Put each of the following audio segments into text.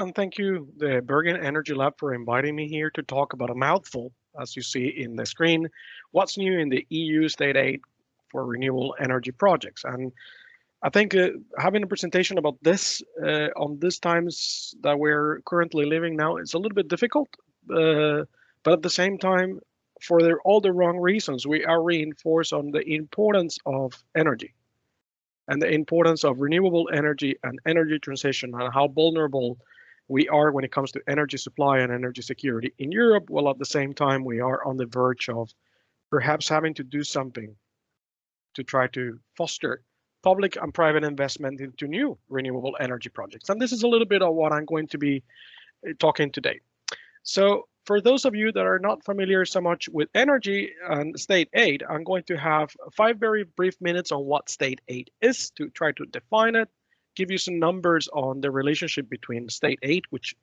And thank you, the Bergen Energy Lab, for inviting me here to talk about a mouthful, as you see in the screen, what's new in the EU state aid for renewable energy projects. And I think having a presentation about this on these times that we're currently living now is a little bit difficult, but at the same time, for all the wrong reasons, we are reinforced on the importance of energy and the importance of renewable energy and energy transition and how vulnerable we are when it comes to energy supply and energy security in Europe, while at the same time we are on the verge of perhaps having to do something to try to foster public and private investment into new renewable energy projects. And this is a little bit of what I'm going to be talking today. So for those of you that are not familiar so much with energy and state aid, I'm going to have 5 very brief minutes on what state aid is to try to define it, give you some numbers on the relationship between state aid, which,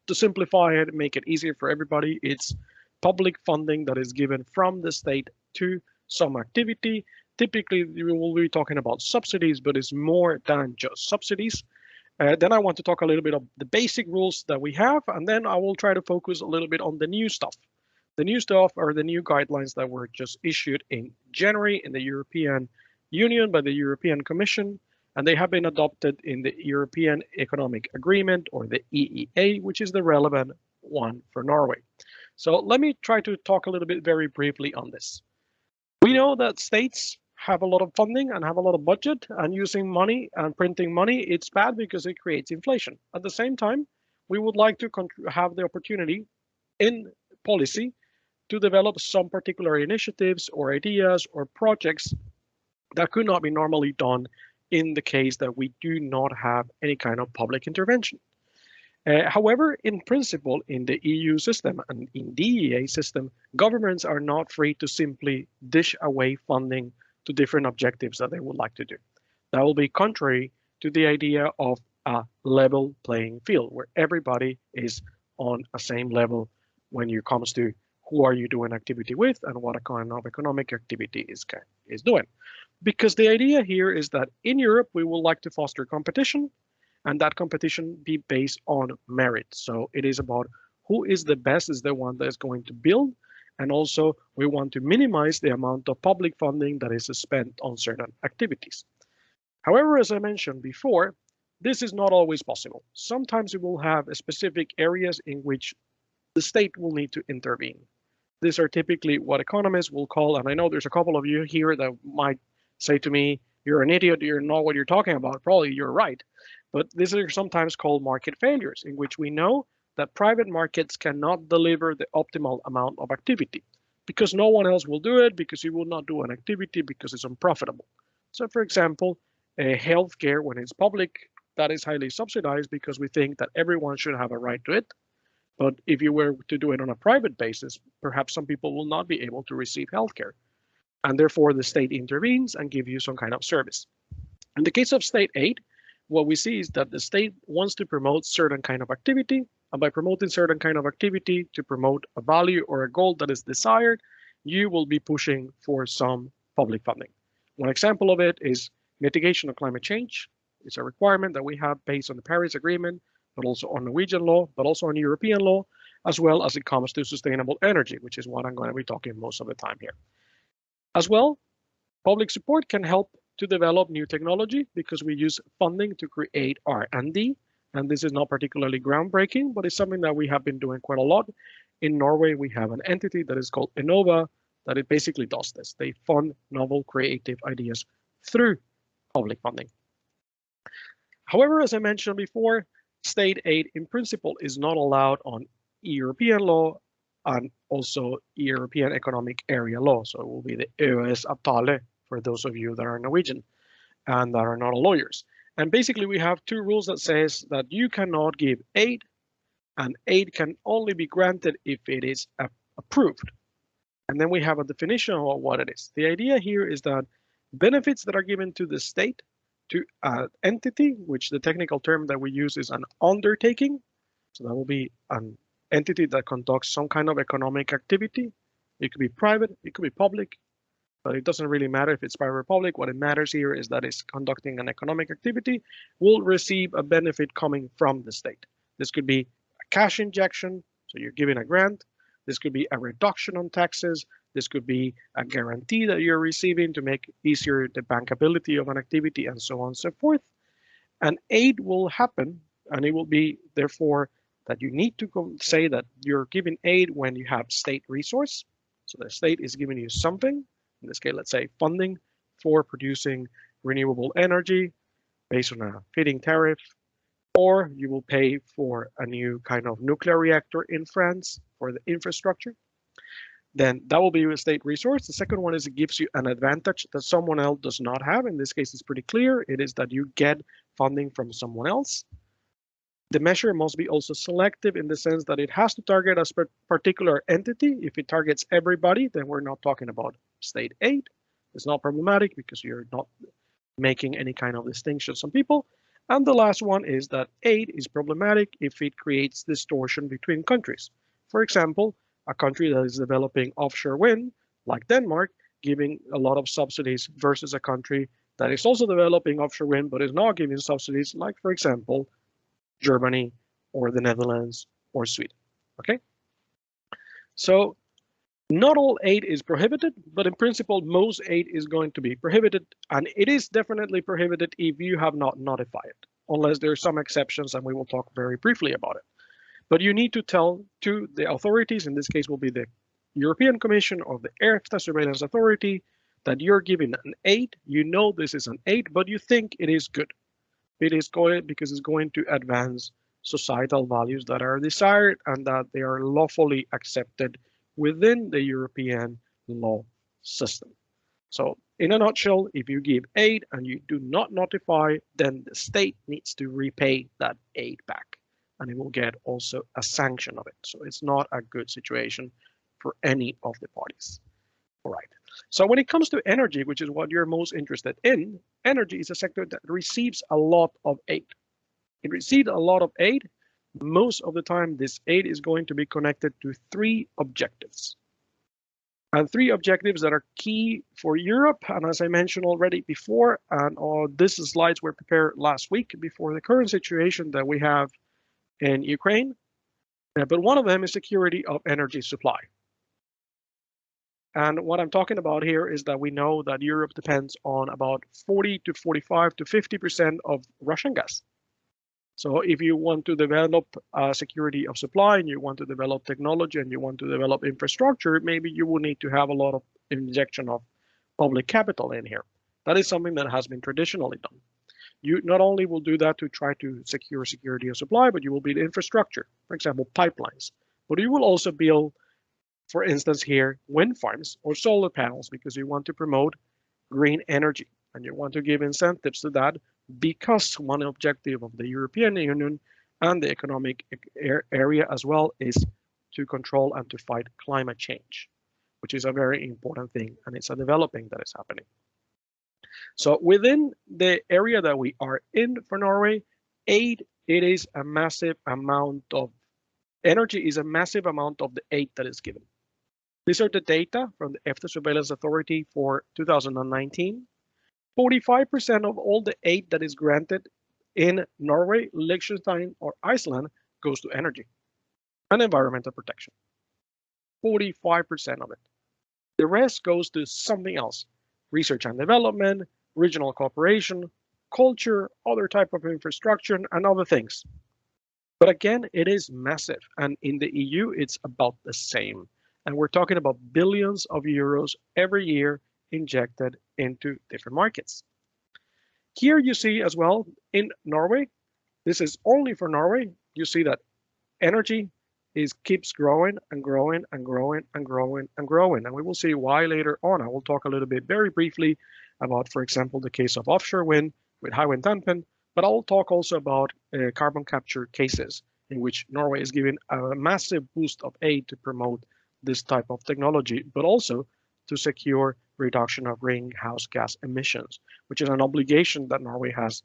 to simplify it, make it easier for everybody, it's public funding that is given from the state to some activity. Typically, we will be talking about subsidies, but it's more than just subsidies. Then I want to talk a little bit of the basic rules that we have, and then I will try to focus a little bit on the new stuff. The new stuff are the new guidelines that were just issued in January in the European Union by the European Commission, and they have been adopted in the European Economic Agreement, or the EEA, which is the relevant one for Norway. So let me try to talk a little bit very briefly on this. We know that states have a lot of funding and have a lot of budget, and using money and printing money, it's bad because it creates inflation. At the same time, we would like to have the opportunity in policy to develop some particular initiatives or ideas or projects that could not be normally done in the case that we do not have any kind of public intervention. However, in principle, in the EU system and in the EEA system, governments are not free to simply dish away funding to different objectives that they would like to do. That will be contrary to the idea of a level playing field where everybody is on a same level when it comes to who are you doing activity with and what kind of economic activity is doing. Because the idea here is that in Europe, we would like to foster competition, and that competition be based on merit. So it is about who is the best, is the one that is going to build. And also we want to minimize the amount of public funding that is spent on certain activities. However, as I mentioned before, this is not always possible. Sometimes we will have specific areas in which the state will need to intervene. These are typically what economists will call, and I know there's a couple of you here that might say to me, you're an idiot, you know what you're talking about. Probably you're right. But these are sometimes called market failures, in which we know that private markets cannot deliver the optimal amount of activity because no one else will do it, because you will not do an activity because it's unprofitable. So for example, healthcare, when it's public, that is highly subsidized because we think that everyone should have a right to it. But if you were to do it on a private basis, perhaps some people will not be able to receive healthcare. And therefore the state intervenes and gives you some kind of service. In the case of state aid, what we see is that the state wants to promote certain kind of activity, and by promoting certain kind of activity to promote a value or a goal that is desired, you will be pushing for some public funding. One example of it is mitigation of climate change. It's a requirement that we have based on the Paris Agreement, but also on Norwegian law, but also on European law, as well as it comes to sustainable energy, which is what I'm going to be talking most of the time here. As well, public support can help to develop new technology because we use funding to create R&D, and this is not particularly groundbreaking, but it's something that we have been doing quite a lot. In Norway, we have an entity that is called Innova that it basically does this. They fund novel creative ideas through public funding. However, as I mentioned before, state aid in principle is not allowed on European law and also European Economic Area law. So it will be the EØS-avtale for those of you that are Norwegian and that are not lawyers. And basically we have two rules that says that you cannot give aid, and aid can only be granted if it is approved. And then we have a definition of what it is. The idea here is that benefits that are given to the state to an entity, which the technical term that we use is an undertaking. So that will be an entity that conducts some kind of economic activity. It could be private, it could be public, but it doesn't really matter if it's private or public. What it matters here is that it's conducting an economic activity will receive a benefit coming from the state. This could be a cash injection, so you're giving a grant. This could be a reduction on taxes. This could be a guarantee that you're receiving to make easier the bankability of an activity, and so on and so forth. And aid will happen, and it will be therefore that you need to say that you're giving aid when you have state resource. So the state is giving you something, in this case, let's say funding for producing renewable energy based on a feed-in tariff, or you will pay for a new kind of nuclear reactor in France for the infrastructure. Then that will be a state resource. The second one is it gives you an advantage that someone else does not have. In this case, it's pretty clear. It is that you get funding from someone else. The measure must be also selective in the sense that it has to target a particular entity. If it targets everybody, then we're not talking about state aid. It's not problematic because you're not making any kind of distinctions on people. And the last one is that aid is problematic if it creates distortion between countries. For example, a country that is developing offshore wind, like Denmark, giving a lot of subsidies versus a country that is also developing offshore wind but is not giving subsidies, like, for example, Germany or the Netherlands or Sweden. Okay? So not all aid is prohibited, but in principle, most aid is going to be prohibited, and it is definitely prohibited if you have not notified it, unless there are some exceptions, and we will talk very briefly about it. But you need to tell to the authorities, in this case will be the European Commission or the EFTA Surveillance Authority, that you're giving an aid. You know this is an aid, but you think it is good. It is going because it's going to advance societal values that are desired and that they are lawfully accepted within the European law system. So in a nutshell, if you give aid and you do not notify, then the state needs to repay that aid back, and it will get also a sanction of it. So it's not a good situation for any of the parties. All right. So when it comes to energy, which is what you're most interested in, energy is a sector that receives a lot of aid. It receives a lot of aid. Most of the time, this aid is going to be connected to three objectives. And three objectives that are key for Europe. And as I mentioned already before, and these slides were prepared last week before the current situation that we have in Ukraine. But one of them is security of energy supply. And what I'm talking about here is that we know that Europe depends on about 40 to 45 to 50% of Russian gas. So if you want to develop security of supply and you want to develop technology and you want to develop infrastructure, maybe you will need to have a lot of injection of public capital in here. That is something that has been traditionally done. You not only will do that to try to secure security of supply, but you will build infrastructure, for example, pipelines. But you will also build, for instance here, wind farms or solar panels because you want to promote green energy and you want to give incentives to that, because one objective of the European Union and the economic area as well is to control and to fight climate change, which is a very important thing, and it's a developing that is happening. So within the area that we are in for Norway, aid, it is a massive amount of energy, is a massive amount of the aid that is given. These are the data from the EFTA Surveillance Authority for 2019. 45% of all the aid that is granted in Norway, Liechtenstein, or Iceland goes to energy and environmental protection. 45% of it. The rest goes to something else: research and development, regional cooperation, culture, other type of infrastructure, and other things. But again, it is massive, and in the EU, it's about the same. And we're talking about billions of euros every year injected into different markets. Here you see as well in Norway, this is only for Norway, you see that energy keeps growing and growing and growing and growing and growing. And we will see why later on. I will talk a little bit very briefly about, for example, the case of offshore wind with Hywind Tampen, but I'll talk also about carbon capture cases in which Norway is giving a massive boost of aid to promote this type of technology, but also to secure reduction of greenhouse gas emissions, which is an obligation that Norway has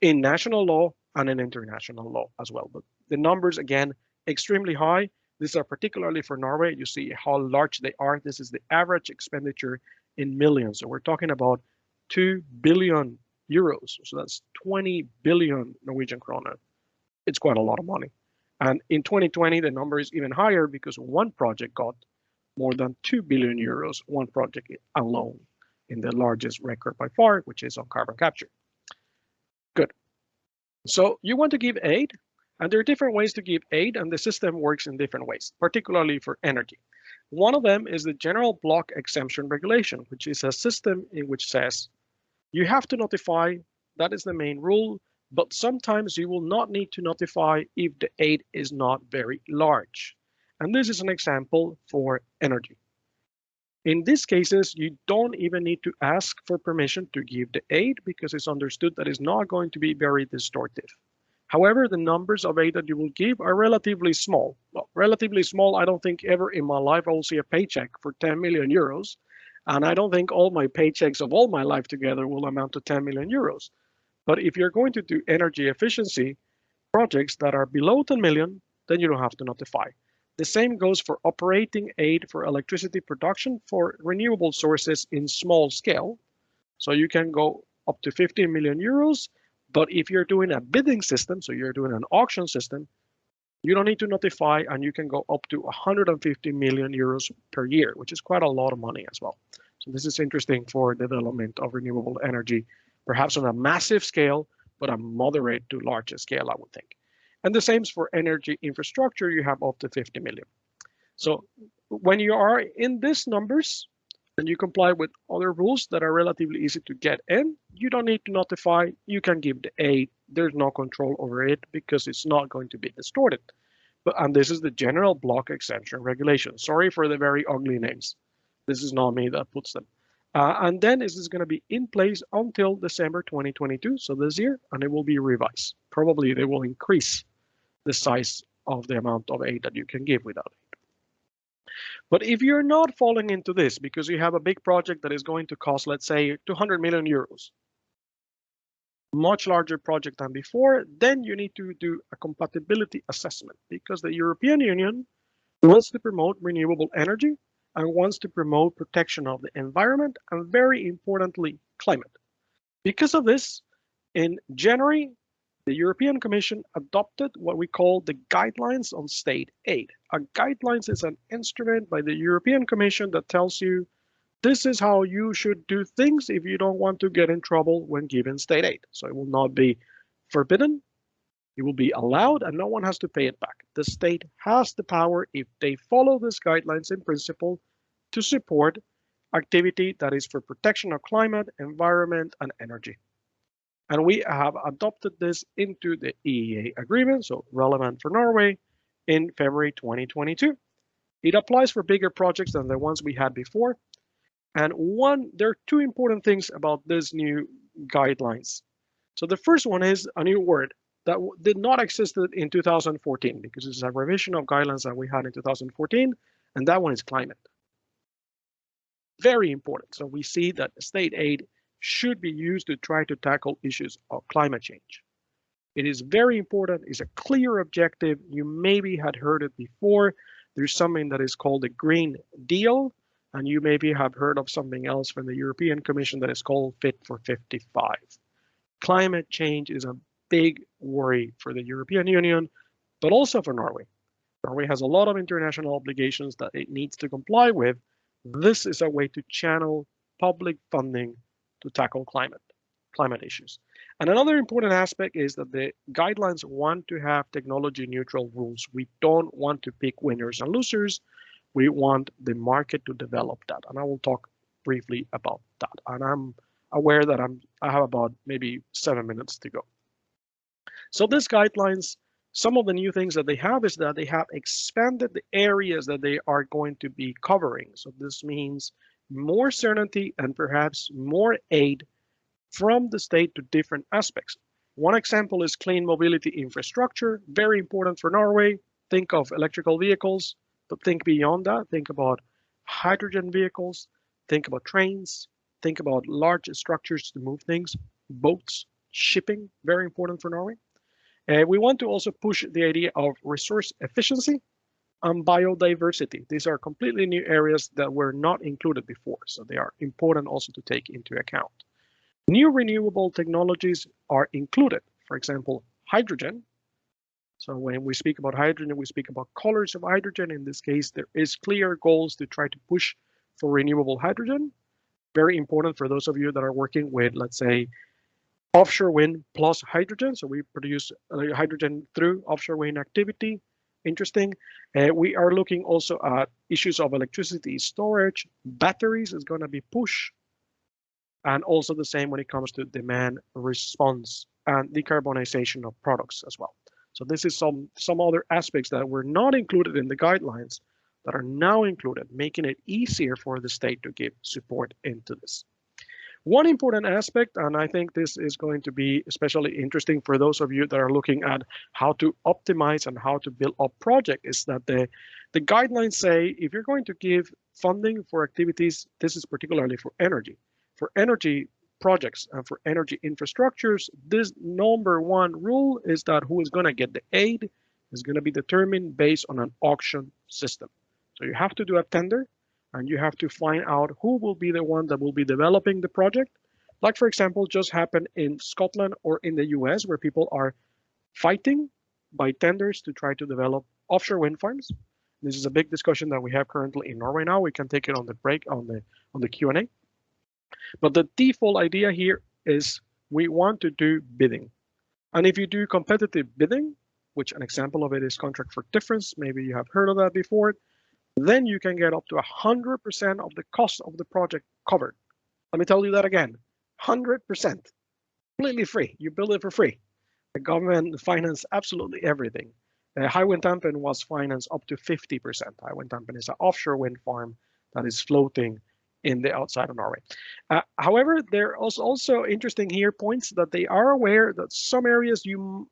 in national law and in international law as well. But the numbers, again, extremely high. These are particularly for Norway. You see how large they are. This is the average expenditure in millions. So we're talking about 2 billion euros. So that's 20 billion Norwegian kroner. It's quite a lot of money. And in 2020, the number is even higher because one project got more than 2 billion euros, one project alone, in the largest record by far, which is on carbon capture. Good. So you want to give aid, and there are different ways to give aid, and the system works in different ways, particularly for energy. One of them is the general block exemption regulation, which is a system in which says you have to notify, that is the main rule, but sometimes you will not need to notify if the aid is not very large. And this is an example for energy. In these cases, you don't even need to ask for permission to give the aid because it's understood that it's not going to be very distortive. However, the numbers of aid that you will give are relatively small. Well, relatively small, I don't think ever in my life I will see a paycheck for 10 million euros. And I don't think all my paychecks of all my life together will amount to 10 million euros. But if you're going to do energy efficiency projects that are below 10 million, then you don't have to notify. The same goes for operating aid for electricity production for renewable sources in small scale. So you can go up to 15 million euros, but if you're doing a bidding system, so you're doing an auction system, you don't need to notify, and you can go up to 150 million euros per year, which is quite a lot of money as well. So this is interesting for development of renewable energy, perhaps on a massive scale, but a moderate to larger scale, I would think. And the same for energy infrastructure, you have up to 50 million. So when you are in these numbers and you comply with other rules that are relatively easy to get in, you don't need to notify, you can give the aid. There's no control over it because it's not going to be distorted. And this is the general block exemption regulation. Sorry for the very ugly names. This is not me that puts them. And then this is going to be in place until December 2022, so this year, and it will be revised. Probably they will increase the size of the amount of aid that you can give without aid. But if you're not falling into this because you have a big project that is going to cost, let's say, 200 million euros, much larger project than before, then you need to do a compatibility assessment because the European Union wants to promote renewable energy and wants to promote protection of the environment and, very importantly, climate. Because of this, in January, the European Commission adopted what we call the Guidelines on State Aid. A guidelines is an instrument by the European Commission that tells you this is how you should do things if you don't want to get in trouble when given state aid. So it will not be forbidden, it will be allowed, and no one has to pay it back. The state has the power, if they follow these guidelines in principle, to support activity that is for protection of climate, environment, and energy. And we have adopted this into the EEA agreement, so relevant for Norway, in February 2022. It applies for bigger projects than the ones we had before. And there are two important things about these new guidelines. So the first one is a new word that did not exist in 2014 because it's a revision of guidelines that we had in 2014, and that one is climate. Very important. So we see that state aid should be used to try to tackle issues of climate change. It is very important, it's a clear objective. You maybe had heard it before. There's something that is called the Green Deal, and you maybe have heard of something else from the European Commission that is called Fit for 55. Climate change is a big worry for the European Union, but also for Norway. Norway has a lot of international obligations that it needs to comply with. This is a way to channel public funding to tackle climate issues. And another important aspect is that the guidelines want to have technology neutral rules. We don't want to pick winners and losers. We want the market to develop that. And I will talk briefly about that. And I'm aware that I have about maybe 7 minutes to go. So these guidelines, some of the new things that they have is that they have expanded the areas that they are going to be covering. So this means more certainty and perhaps more aid from the state to different aspects. One example is clean mobility infrastructure, very important for Norway. Think of electrical vehicles, but think beyond that. Think about hydrogen vehicles, think about trains, think about large structures to move things, boats, shipping, very important for Norway. We want to also push the idea of resource efficiency and biodiversity. These are completely new areas that were not included before, so they are important also to take into account. New renewable technologies are included, for example, hydrogen. So when we speak about hydrogen, we speak about colors of hydrogen. In this case, there is clear goals to try to push for renewable hydrogen. Very important for those of you that are working with, let's say, offshore wind plus hydrogen. So we produce hydrogen through offshore wind activity. Interesting. We are looking also at issues of electricity storage. Batteries is going to be pushed. And also the same when it comes to demand response and decarbonization of products as well. So this is some other aspects that were not included in the guidelines that are now included, making it easier for the state to give support into this. One important aspect, and I think this is going to be especially interesting for those of you that are looking at how to optimize and how to build up project, is that the guidelines say if you're going to give funding for activities, this is particularly for energy projects and for energy infrastructures, this number one rule is that who is going to get the aid is going to be determined based on an auction system. So you have to do a tender and you have to find out who will be the one that will be developing the project. Like, for example, just happened in Scotland or in the US, where people are fighting by tenders to try to develop offshore wind farms. This is a big discussion that we have currently in Norway now. We can take it on the break on the Q&A. But the default idea here is we want to do bidding. And if you do competitive bidding, which an example of it is contract for difference, maybe you have heard of that before, then you can get up to 100% of the cost of the project covered. Let me tell you that again, 100%, completely free. You build it for free. The government financed absolutely everything. Hywind Tampen was financed up to 50%. Hywind Tampen is an offshore wind farm that is floating in the outside of Norway. However, there are also interesting here points that they are aware that some areas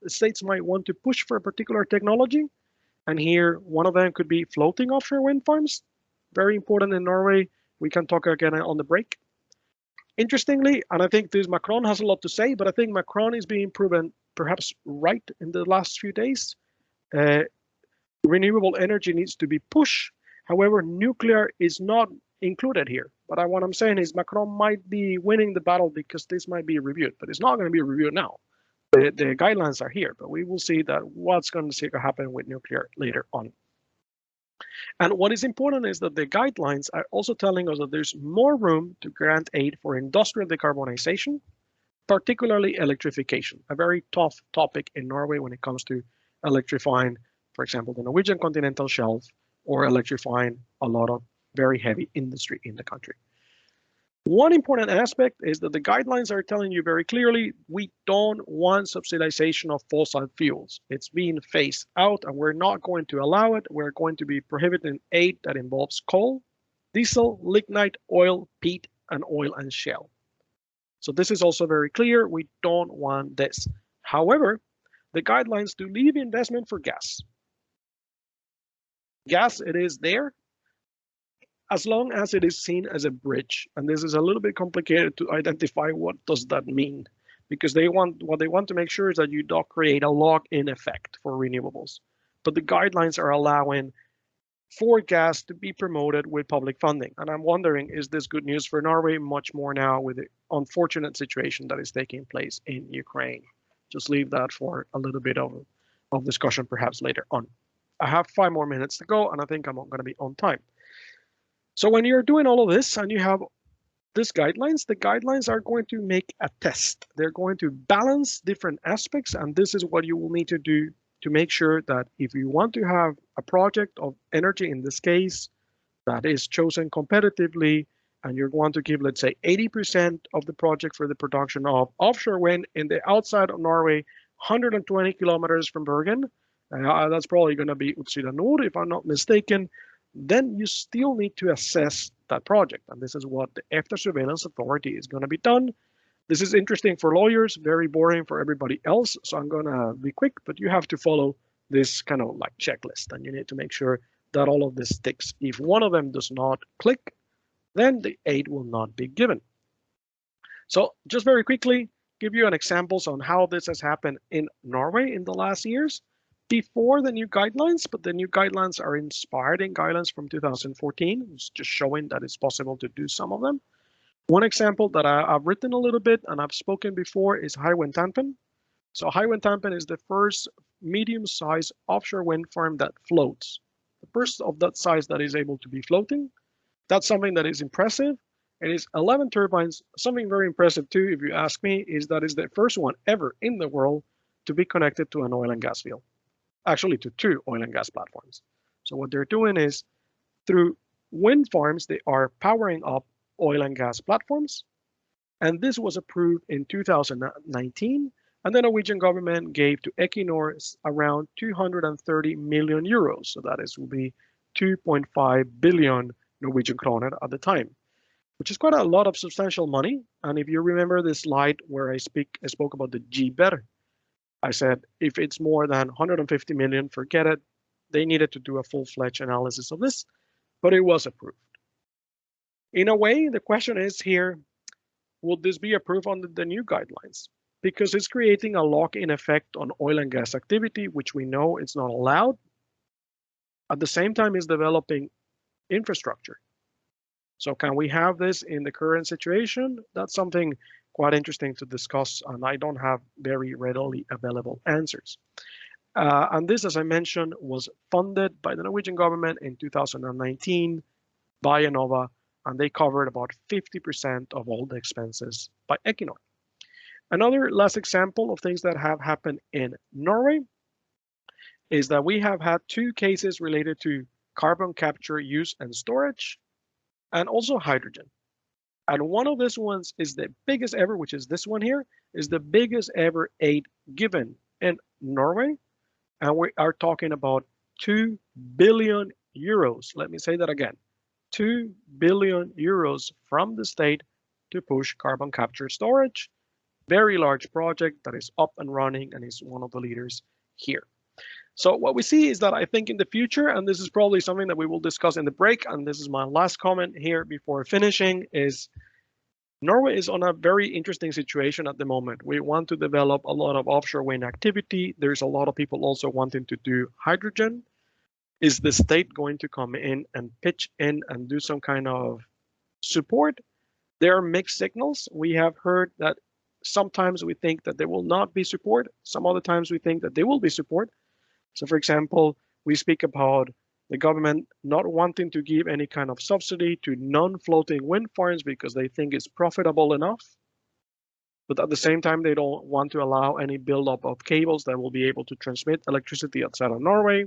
states might want to push for a particular technology. And here, one of them could be floating offshore wind farms. Very important in Norway. We can talk again on the break. Interestingly, and I think this Macron has a lot to say, but I think Macron is being proven perhaps right in the last few days. Renewable energy needs to be pushed. However, nuclear is not included here. But what I'm saying is Macron might be winning the battle because this might be reviewed, but it's not going to be reviewed now. The guidelines are here, but we will see that what's going to happen with nuclear later on. And what is important is that the guidelines are also telling us that there's more room to grant aid for industrial decarbonization, particularly electrification, a very tough topic in Norway when it comes to electrifying, for example, the Norwegian continental shelf, or electrifying a lot of very heavy industry in the country. One important aspect is that the guidelines are telling you very clearly, we don't want subsidization of fossil fuels. It's being phased out and we're not going to allow it. We're going to be prohibiting aid that involves coal, diesel, lignite, oil, peat, and oil and shale. So this is also very clear. We don't want this. However, the guidelines do leave investment for gas. Gas, it is there, as long as it is seen as a bridge. And this is a little bit complicated to identify what does that mean, because what they want to make sure is that you don't create a lock-in effect for renewables. But the guidelines are allowing for gas to be promoted with public funding. And I'm wondering, is this good news for Norway? Much more now with the unfortunate situation that is taking place in Ukraine. Just leave that for a little bit of discussion perhaps later on. I have 5 more minutes to go, and I think I'm going to be on time. So when you're doing all of this and you have these guidelines, the guidelines are going to make a test. They're going to balance different aspects, and this is what you will need to do to make sure that if you want to have a project of energy, in this case, that is chosen competitively, and you're going to give, let's say, 80% of the project for the production of offshore wind in the outside of Norway, 120 kilometers from Bergen, that's probably going to be Utsira Nord, if I'm not mistaken, then you still need to assess that project. And this is what the EFTA Surveillance Authority is going to be done. This is interesting for lawyers, very boring for everybody else. So I'm going to be quick, but you have to follow this kind of like checklist, and you need to make sure that all of this sticks. If one of them does not click, then the aid will not be given. So just very quickly, give you an examples on how this has happened in Norway in the last years before the new guidelines, but the new guidelines are inspired in guidelines from 2014. It's just showing that it's possible to do some of them. One example that I've written a little bit and I've spoken before is Hywind Tampen. So Hywind Tampen is the first medium-sized offshore wind farm that floats. The first of that size that is able to be floating. That's something that is impressive. It is 11 turbines. Something very impressive too, if you ask me, is that is the first one ever in the world to be connected to an oil and gas field. Actually, to two oil and gas platforms. So what they're doing is through wind farms, they are powering up oil and gas platforms. And this was approved in 2019. And the Norwegian government gave to Equinor around 230 million euros. So that is will be 2.5 billion Norwegian kroner at the time, which is quite a lot of substantial money. And if you remember this slide where I spoke about the GBER, I said if it's more than 150 million, forget it. They needed to do a full-fledged analysis of this, but it was approved. In a way, the question is here, will this be approved under the new guidelines? Because it's creating a lock-in effect on oil and gas activity, which we know is not allowed. At the same time, it's developing infrastructure. So can we have this in the current situation? That's something quite interesting to discuss, and I don't have very readily available answers. And this, as I mentioned, was funded by the Norwegian government in 2019 by Innova, and they covered about 50% of all the expenses by Equinor. Another last example of things that have happened in Norway is that we have had two cases related to carbon capture, use, and storage, and also hydrogen. And one of these ones is the biggest ever, which is this one here, is the biggest ever aid given in Norway. And we are talking about 2 billion euros. Let me say that again. 2 billion euros from the state to push carbon capture storage. Very large project that is up and running and is one of the leaders here. So what we see is that I think in the future, and this is probably something that we will discuss in the break, and this is my last comment here before finishing, is Norway is on a very interesting situation at the moment. We want to develop a lot of offshore wind activity. There's a lot of people also wanting to do hydrogen. Is the state going to come in and pitch in and do some kind of support? There are mixed signals. We have heard that sometimes we think that there will not be support. Some other times we think that there will be support. So for example, we speak about the government not wanting to give any kind of subsidy to non-floating wind farms because they think it's profitable enough. But at the same time, they don't want to allow any buildup of cables that will be able to transmit electricity outside of Norway.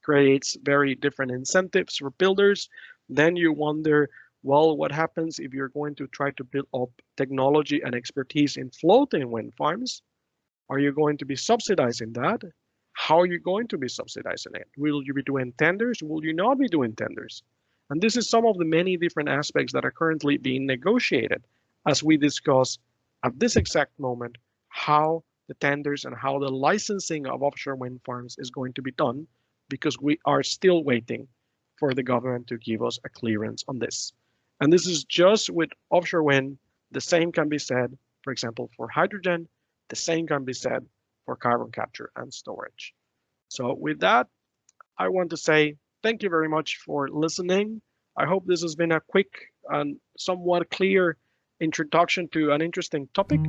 Creates very different incentives for builders. Then you wonder, well, what happens if you're going to try to build up technology and expertise in floating wind farms? Are you going to be subsidizing that? How are you going to be subsidizing it? Will you be doing tenders? Will you not be doing tenders? And this is some of the many different aspects that are currently being negotiated as we discuss at this exact moment how the tenders and how the licensing of offshore wind farms is going to be done, because we are still waiting for the government to give us a clearance on this. And this is just with offshore wind. The same can be said, for example, for hydrogen. The same can be said for carbon capture and storage. So with that, I want to say thank you very much for listening. I hope this has been a quick and somewhat clear introduction to an interesting topic.